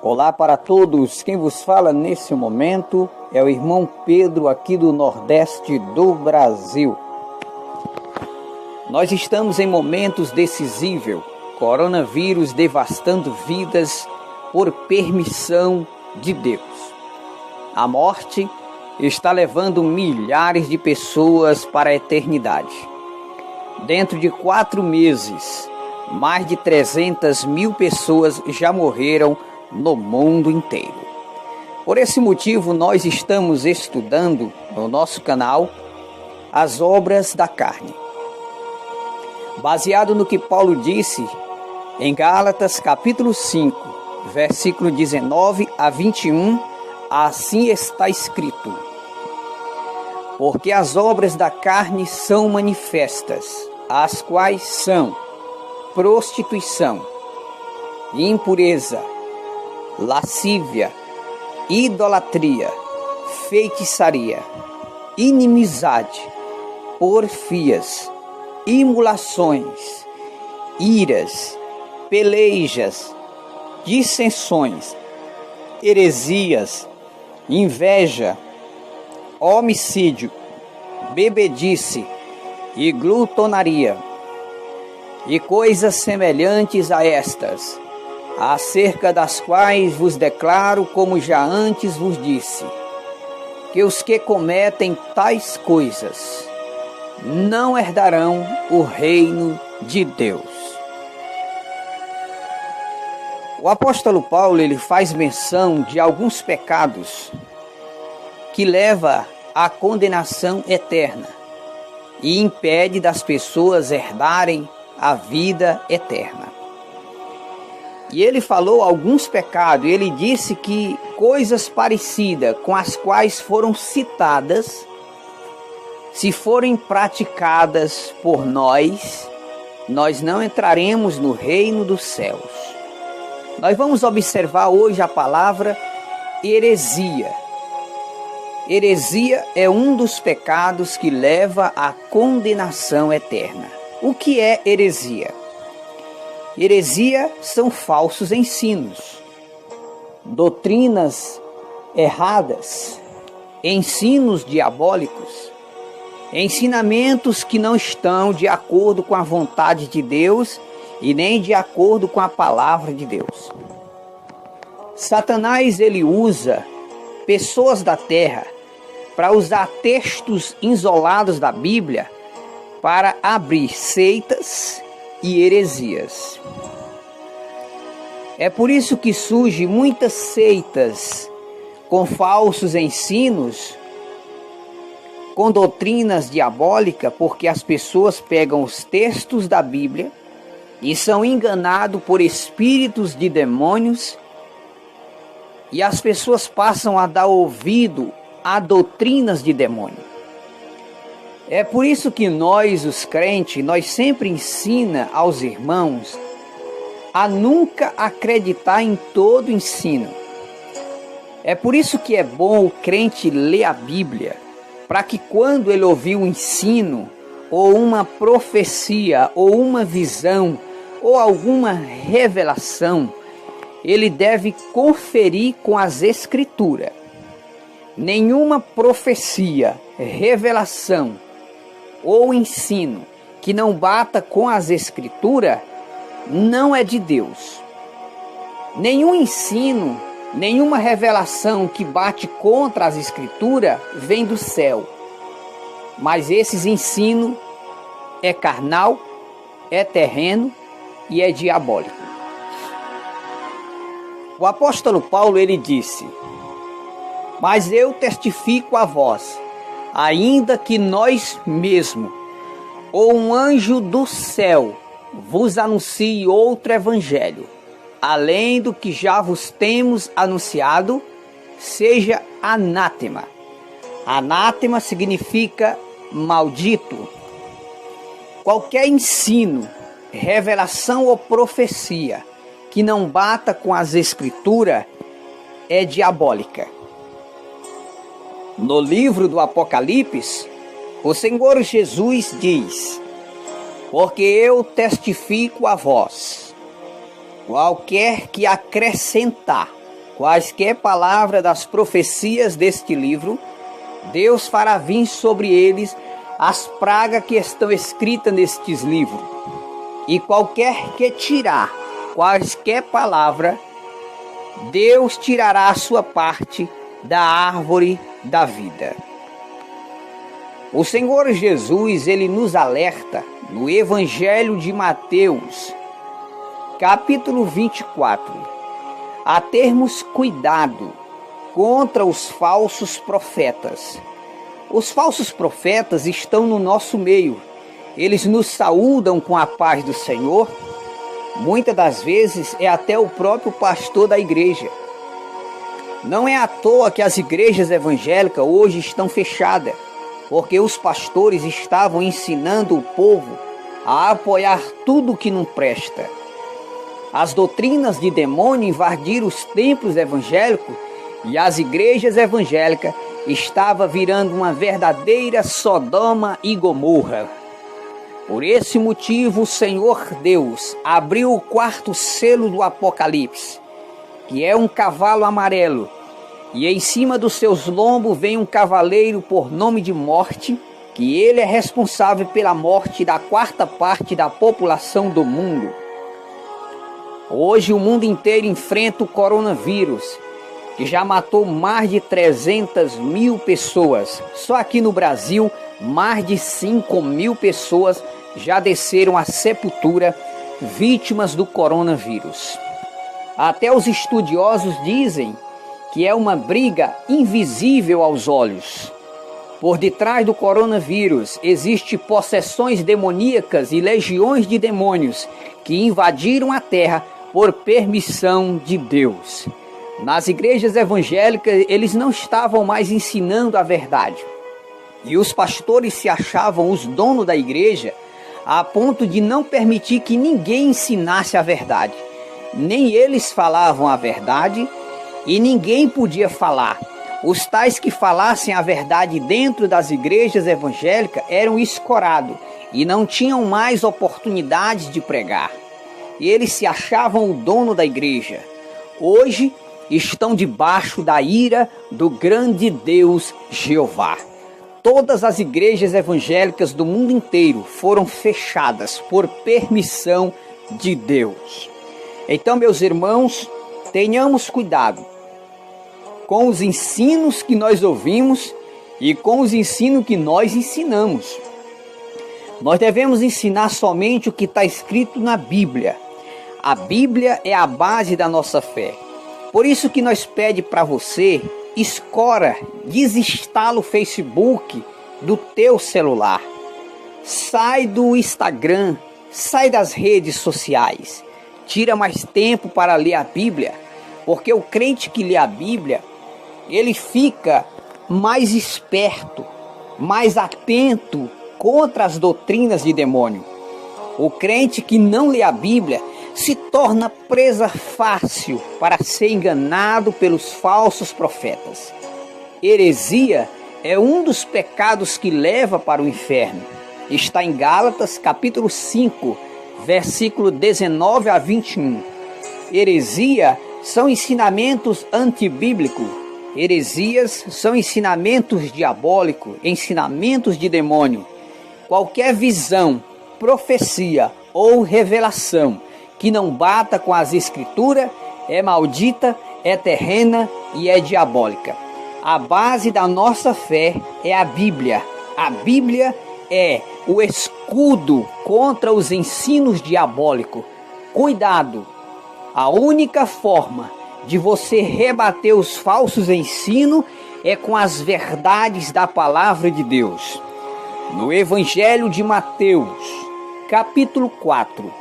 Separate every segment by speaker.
Speaker 1: Olá para todos, quem vos fala nesse momento é o irmão Pedro aqui do Nordeste do Brasil. Nós estamos em momentos decisivos, coronavírus devastando vidas por permissão de Deus. A morte está levando milhares de pessoas para a eternidade. Dentro de 4 meses, mais de 300 mil pessoas já morreram no mundo inteiro. Por esse motivo, nós estamos estudando no nosso canal as obras da carne. Baseado no que Paulo disse em Gálatas capítulo 5, versículo 19 a 21, assim está escrito: porque as obras da carne são manifestas, as quais são prostituição, impureza, lascívia, idolatria, feitiçaria, inimizade, porfias, imulações, iras, pelejas, dissensões, heresias, inveja, homicídio, bebedice e glutonaria, e coisas semelhantes a estas, acerca das quais vos declaro, como já antes vos disse, que os que cometem tais coisas não herdarão o reino de Deus. O apóstolo Paulo ele faz menção de alguns pecados que leva à condenação eterna e impede das pessoas herdarem a vida eterna. E ele falou alguns pecados, ele disse que coisas parecidas com as quais foram citadas, se forem praticadas por nós não entraremos no reino dos céus. Nós vamos observar hoje a palavra heresia. Heresia é um dos pecados que leva à condenação eterna. O que é heresia? Heresia são falsos ensinos, doutrinas erradas, ensinos diabólicos, ensinamentos que não estão de acordo com a vontade de Deus e nem de acordo com a palavra de Deus. Satanás ele usa pessoas da terra para usar textos isolados da Bíblia para abrir seitas e heresias. É por isso que surgem muitas seitas com falsos ensinos, com doutrinas diabólicas, porque as pessoas pegam os textos da Bíblia e são enganados por espíritos de demônios, e as pessoas passam a dar ouvido a doutrinas de demônio. É por isso que nós, os crentes, nós sempre ensina aos irmãos a nunca acreditar em todo ensino. É por isso que é bom o crente ler a Bíblia, para que quando ele ouvir um ensino, ou uma profecia, ou uma visão, ou alguma revelação, ele deve conferir com as Escrituras. Nenhuma profecia, revelação ou ensino que não bata com as Escrituras não é de Deus. Nenhum ensino, nenhuma revelação que bate contra as Escrituras vem do céu. Mas esses ensinos é carnal, é terreno e é diabólico. O apóstolo Paulo ele disse: mas eu testifico a vós, ainda que nós mesmos, ou um anjo do céu, vos anuncie outro evangelho, além do que já vos temos anunciado, seja anátema. Anátema significa maldito. Qualquer ensino, revelação ou profecia que não bata com as Escrituras é diabólica. No livro do Apocalipse, o Senhor Jesus diz: porque eu testifico a vós, qualquer que acrescentar quaisquer palavras das profecias deste livro, Deus fará vir sobre eles as pragas que estão escritas nestes livros. E qualquer que tirar quaisquer palavra, Deus tirará a sua parte da árvore da vida. O Senhor Jesus, ele nos alerta no Evangelho de Mateus, capítulo 24, a termos cuidado contra os falsos profetas. Os falsos profetas estão no nosso meio. Eles nos saúdam com a paz do Senhor. Muitas das vezes é até o próprio pastor da igreja. Não é à toa que as igrejas evangélicas hoje estão fechadas, porque os pastores estavam ensinando o povo a apoiar tudo que não presta. As doutrinas de demônio invadiram os templos evangélicos e as igrejas evangélicas estavam virando uma verdadeira Sodoma e Gomorra. Por esse motivo, o Senhor Deus abriu o quarto selo do Apocalipse, que é um cavalo amarelo, e em cima dos seus lombos vem um cavaleiro por nome de Morte, que ele é responsável pela morte da quarta parte da população do mundo. Hoje o mundo inteiro enfrenta o coronavírus, que já matou mais de 300 mil pessoas. Só aqui no Brasil, mais de 5 mil pessoas já desceram à sepultura, vítimas do coronavírus. Até os estudiosos dizem que é uma briga invisível aos olhos. Por detrás do coronavírus existem possessões demoníacas e legiões de demônios que invadiram a terra por permissão de Deus. Nas igrejas evangélicas, eles não estavam mais ensinando a verdade. E os pastores se achavam os donos da igreja, a ponto de não permitir que ninguém ensinasse a verdade. Nem eles falavam a verdade e ninguém podia falar. Os tais que falassem a verdade dentro das igrejas evangélicas eram escorados e não tinham mais oportunidades de pregar. E eles se achavam o dono da igreja. Hoje estão debaixo da ira do grande Deus Jeová. Todas as igrejas evangélicas do mundo inteiro foram fechadas por permissão de Deus. Então, meus irmãos, tenhamos cuidado com os ensinos que nós ouvimos e com os ensinos que nós ensinamos. Nós devemos ensinar somente o que está escrito na Bíblia. A Bíblia é a base da nossa fé. Por isso que nós pedimos para você, escora, desinstala o Facebook do teu celular. Sai do Instagram, sai das redes sociais. Tira mais tempo para ler a Bíblia, porque o crente que lê a Bíblia, ele fica mais esperto, mais atento contra as doutrinas de demônio. O crente que não lê a Bíblia se torna presa fácil para ser enganado pelos falsos profetas. Heresia é um dos pecados que leva para o inferno. Está em Gálatas capítulo 5, versículo 19 a 21. Heresia são ensinamentos antibíblicos. Heresias são ensinamentos diabólicos, ensinamentos de demônio. Qualquer visão, profecia ou revelação que não bata com as escrituras é maldita, é terrena e é diabólica. A base da nossa fé é a Bíblia. A Bíblia é o escudo contra os ensinos diabólicos. Cuidado! A única forma de você rebater os falsos ensinos é com as verdades da palavra de Deus. No Evangelho de Mateus, capítulo 4,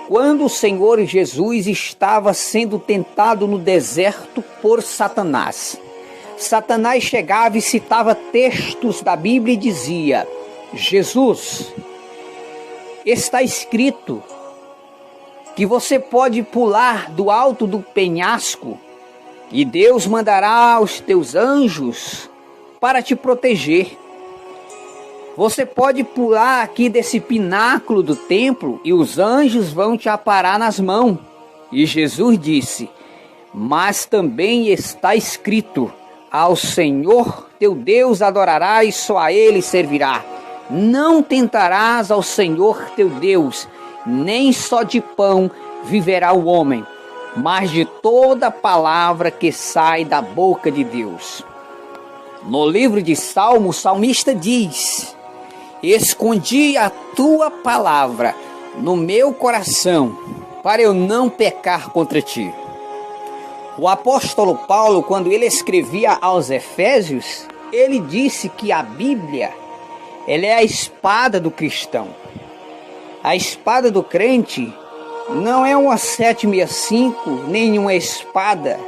Speaker 1: quando o Senhor Jesus estava sendo tentado no deserto por Satanás, Satanás chegava e citava textos da Bíblia e dizia: Jesus, está escrito que você pode pular do alto do penhasco e Deus mandará os teus anjos para te proteger. Você pode pular aqui desse pináculo do templo e os anjos vão te aparar nas mãos. E Jesus disse: Mas também está escrito: ao Senhor teu Deus adorarás e só a Ele servirá. Não tentarás ao Senhor teu Deus, nem só de pão viverá o homem, mas de toda palavra que sai da boca de Deus. No livro de Salmos, o salmista diz: escondi a tua palavra no meu coração, para eu não pecar contra ti. O apóstolo Paulo, quando ele escrevia aos Efésios, ele disse que a Bíblia, ela é a espada do cristão. A espada do crente não é uma 765, nem uma espada.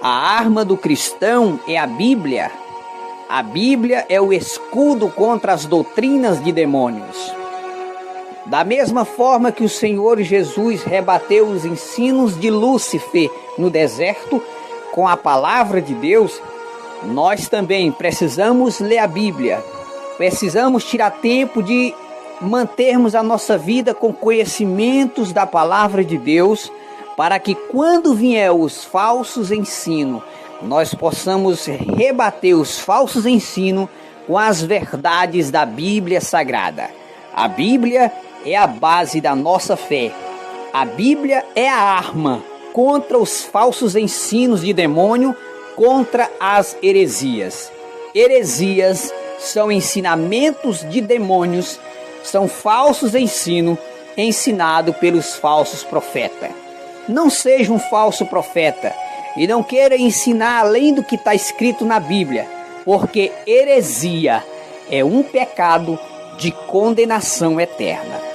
Speaker 1: A arma do cristão é a Bíblia. A Bíblia é o escudo contra as doutrinas de demônios. Da mesma forma que o Senhor Jesus rebateu os ensinos de Lúcifer no deserto com a palavra de Deus, nós também precisamos ler a Bíblia. Precisamos tirar tempo de mantermos a nossa vida com conhecimentos da palavra de Deus, para que quando vier os falsos ensinos, nós possamos rebater os falsos ensinos com as verdades da Bíblia Sagrada. A Bíblia é a base da nossa fé. A Bíblia é a arma contra os falsos ensinos de demônio, contra as heresias. Heresias são ensinamentos de demônios, são falsos ensinos ensinados pelos falsos profetas. Não seja um falso profeta e não queira ensinar além do que está escrito na Bíblia, porque heresia é um pecado de condenação eterna.